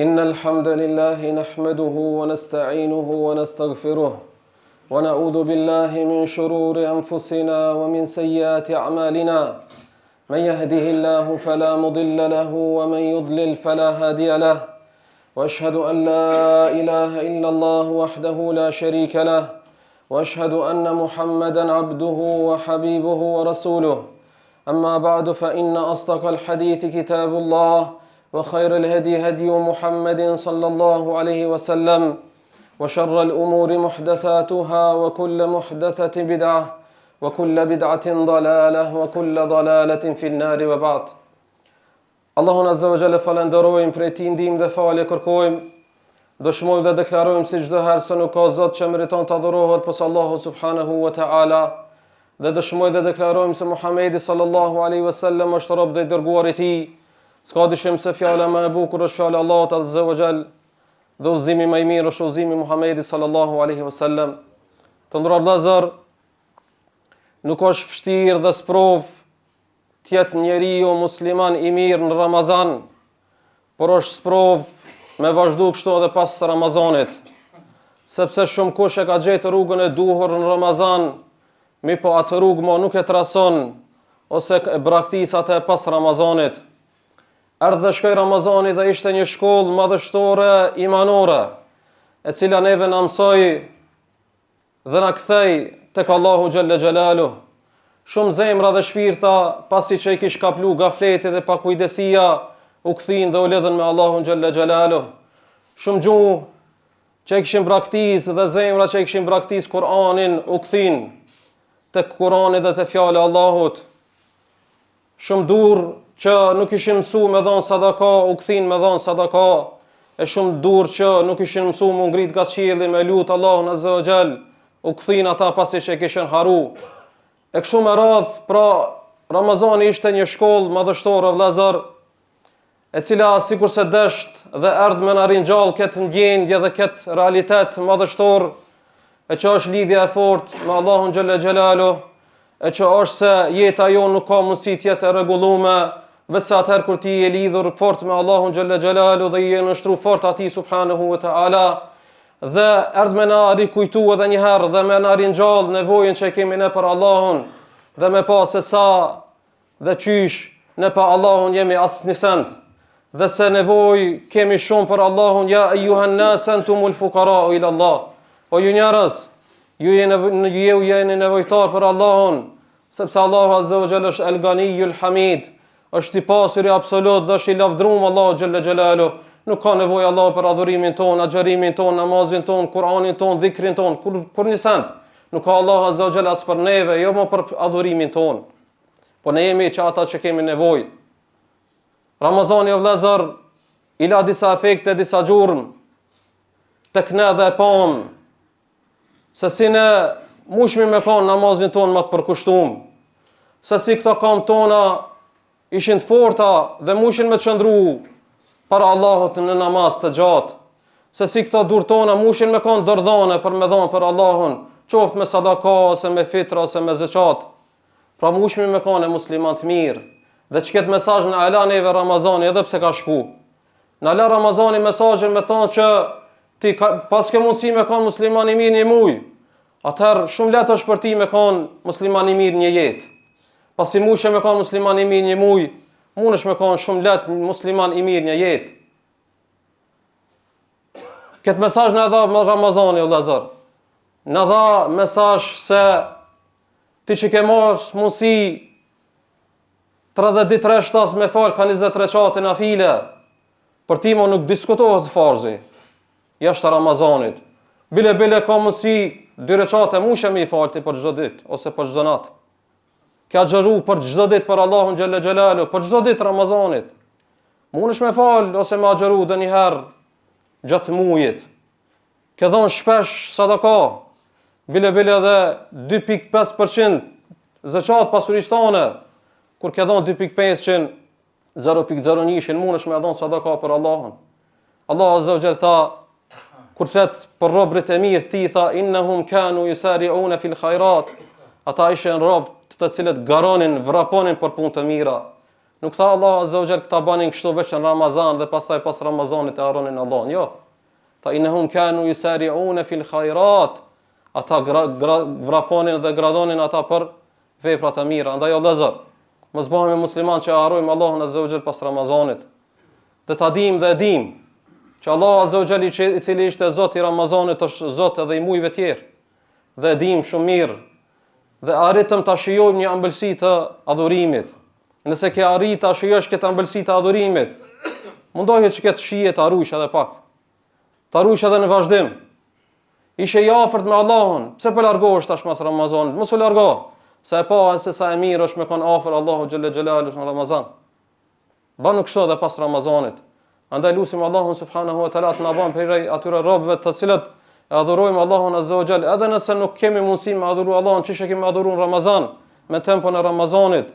إن الحمد لله نحمده ونستعينه ونستغفره ونعوذ بالله من شرور أنفسنا ومن سيئات أعمالنا من يهده الله فلا مضل له ومن يضلل فلا هادي له وأشهد أن لا إله إلا الله وحده لا شريك له وأشهد أن محمدا عبده وحبيبه ورسوله أما بعد فإن أصدق الحديث كتاب الله وخير الهدي هدي محمد صلى الله عليه وسلم وشر الأمور محدثاتها وكل محدثة بدعة وكل بدعة ضلالة وكل ضلالة في النار وبعد. Allahun Azza wa Jalla falenderojmë, prej tij ndihmë dhe falje kërkojmë. Dëshmojmë dhe deklarojmë si çdo herë se nuk ka Zot që meriton të adhurohet posa Allahu subhanahu wa ta'ala. Dhe dëshmojmë dhe deklarojmë se Muhamedi sallallahu alaihi wasallam është rob dhe i dërguar i tij. S'ka dyshim se fjala më e bukur është fjala e Allahut Azza wa Jall, dhe udhëzimi më i mirë është udhëzimi i Muhamedit sallallahu alaihi wasallam. Të nderuar vëllezër, nuk është vështirë dhe sprov tjetë njeriu musliman i mirë në Ramazan, por është sprov me vazhdu kështu edhe pas Ramazanit, sepse shumë kush e ka gjetë rrugën e duhur në Ramazan, mi po atë rrugë mo nuk e trason, ose e braktis atë pas Ramazanit. Erdhë dhe shkoj Ramazani dhe ishte një shkollë madhështore imanore, e cila neve na mësoi dhe na kthej tek Allahu xhalla xhelaluh. Shumë zemra dhe shpirta, pasi që i kish kaplu gafleti dhe pakujdesia, u kthin dhe u lidhen me Allahun xhalla xhelaluh. Shumë gjuhë që i kishin braktis dhe zemra që i kishin braktis Kur'anin, u kthin tek Kur'ani dhe te fjala e Allahut. Shumë dur që nuk ishin mësu me dhon sadaka, u kthin me dhon sadaka. E shumë dur që nuk ishin mësu me ngrit nga qielli me lut Allahun azza wa xal, u kthin ata pasi që kishin haru. E kështu me radh, pra Ramazani ishte një shkollë madhështore vëllezër, e cila sikur se desht dhe erdhë me na ringjall këtë ndjenjë dhe këtë realitet madhështor, e që është lidhja e fortë me Allahun xhalla xhelaluh, e që është se jeta jo nuk ka mundësi të jetë e rregulluar, veçse atëherë kur ti je lidhur fort me Allahun xhalla xhelaluh dhe je nështruar fort atij subhanahu wa ta'ala. Dhe erdhë me na rikujtu edhe një herë dhe me na ringjall nevojën që kemi ne për Allahun, dhe me pa se sa dhe qysh ne pa Allahun jemi asnjë send, dhe se nevojë kemi shumë për Allahun. Ja ayyuhan nas antumul fuqara ila Allah. O ju njerëz, ju jeni nevojtar për Allahun, sepse Allahu azza wa jalla është el-Ganiyul Hamid, është i pasur i absolut dhe është i lavdruar Allahu xhalla xhelaluh. Nuk ka nevojë Allah për adhurimin ton, agjerimin ton, namazin ton, Kur'anin ton, dhikrin ton, kur një send. Nuk ka Allah azza wa jalla as për neve, jo më për adhurimin ton. Po ne jemi që ata që kemi nevojë. Ramazani o vëllezër, i la disa efekte, disa gjurmë tek ne dhe pam se si ne mushmi me kanë namazin ton më të përkushtuar. Se si këto kam tona ishin të forta dhe mushin me të qëndru para Allahut në namaz të gjatë, se si këto dur tona mushin me kanë dërdhane për me dhanë për Allahun, qoftë me sadaka, ose me fitra, ose me zeqat. Pra mushmi me kanë e musliman të mirë, dhe që këtë mesazh në ala neve Ramazani edhe pse ka shku. Në ala Ramazani mesazhin me thonë që ti pas ke mundësi me kanë musliman i mirë një muj, atëherë shumë letë është për ti me kanë musliman i mirë një jetë. Pasi mushe me kanë musliman i mirë një muj, mund është me kanë shumë letë musliman i mirë një jetë. Këtë mesazh në dha Ramazani o vëllezër. Në dha mesazh se ti që ke marrë mundësi 30 ditë rreshtas me fal ka 20 rekate nafile, për ti mo nuk diskutohet farzi jashtë Ramazanit. Bile ka mundësi 2 rekate mushe me i falti për çdo ditë ose për çdo natë. Ka xharu për çdo ditë për Allahun xhalla xhelalu, për çdo ditë Ramazanit. Mundesh me fal ose me xharu dhe një herë gjatë mujit. Ke dhon shpesh sadaka, bile edhe 2.5% zeqat pasuristane, kur ke dhon 2.5%, 0.01 mundesh me dhon sadaka për Allahun. Allah azza wa jalla tha, kur flet për robrit e mirë, ti tha innahum kanu yusari'una fil khairat. Ata ishin rob të cilët garonin, vraponin për punë të mira. Nuk tha Allah azza wa jall këta banin kështu veç në Ramazan dhe pastaj pas Ramazanit e harronin Allahun. Jo. Tha innahum kanu yusari'una fil khairat. Ata vraponin dhe gradonin ata për veprat e mira. Andaj o vëllezër, mos bëhemi musliman që harrojmë Allahun azza wa jall pas Ramazanit. Dhe ta dim dhe e dim që Allah azza wa jall i cili ishte Zoti i Ramazanit është Zot edhe i muajve tjerë. Dhe e dim shumë mirë dhe arritëm ta shijojmë një ëmbëlsi të adhurimit. Nëse ke arrit ta shijosh këtë ëmbëlsi të adhurimit, mundohet që këtë shije ta ruajsh edhe pak. Ta ruajsh edhe në vazhdim. Ishe i afërt me Allahun, pse po largohesh tash pas Ramazanit? Mos u largo, se e pa se sa e mirë është me kon afër Allahu xhelle xhelalu në Ramazan. Banu kështu edhe pas Ramazanit. Andaj lutim Allahun subhanahu wa taala të na bën prej atyre robëve të cilët e adhurojmë Allahun azza wa jall, edhe nëse nuk kemi mundësi me adhuru Allahun, çish e kemi adhuru në Ramazan, me tempon e Ramazanit,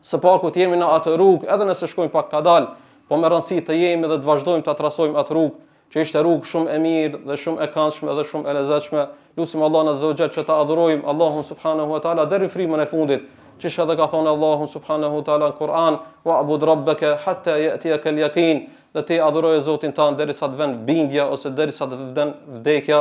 së paku të jemi në atë rrugë, edhe nëse shkojmë pak kadal, po me rëndësi të jemi dhe të vazhdojmë të trasojmë atë rrugë, që ishte rrugë shumë e mirë dhe shumë e këndshme dhe shumë e lezetshme. Lutim Allahun azza wa jall që ta adhurojmë Allahun subhanahu wa taala deri frymën e fundit. Çish edhe ka thonë Allahu subhanahu wa taala në Kur'an, wa'bud rabbaka hatta ya'tiyaka al-yaqin. Dhe ti adhuroje Zotin tan derisa të vjen bindja ose derisa të vjen vdekja.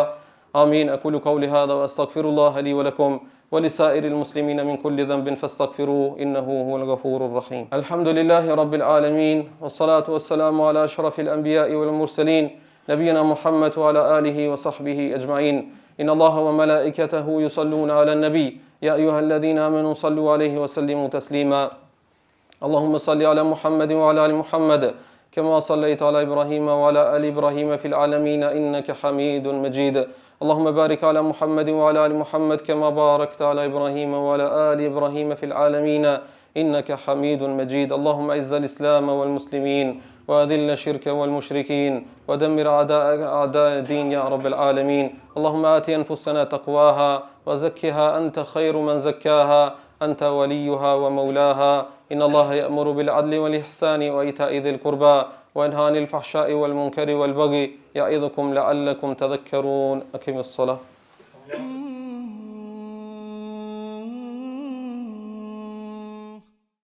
Amin. Aqulu qawli hadha wa astaghfirullaha li wa lakum wa li sa'iril muslimina min kulli dhanbin fastaghfiruhu innahu huwal ghafurur rahim. Alhamdulillahi rabbil alamin was salatu was salamu ala ashrafil anbiya'i wal mursalin nabiyina Muhammad wa ala alihi wa sahbihi ajma'in. Inna Allaha wa malaikatahu yusalluna ala an-nabi ya ayyuhalladhina amanu sallu alayhi wa sallimu taslima. Allahumma salli ala Muhammadin wa ala ali Muhammad كما صليت على إبراهيم وعلى آل إبراهيم في العالمين إنك حميد مجيد. اللهم بارك على محمد وعلى آل محمد كما باركت على إبراهيم وعلى آل إبراهيم في العالمين إنك حميد مجيد. اللهم أعز الإسلام والمسلمين وأذل الشرك والمشركين ودمر أعداء الدين يا رب العالمين. اللهم آت أنفسنا تقواها وزكها أنت خير من زكاها أنت وليها ومولاها. إن الله يأمر بالعدل والإحسان وإيتاء ذي القربى وينهى عن الفحشاء والمنكر والبغي يعظكم لعلكم تذكرون. أقم الصلاة.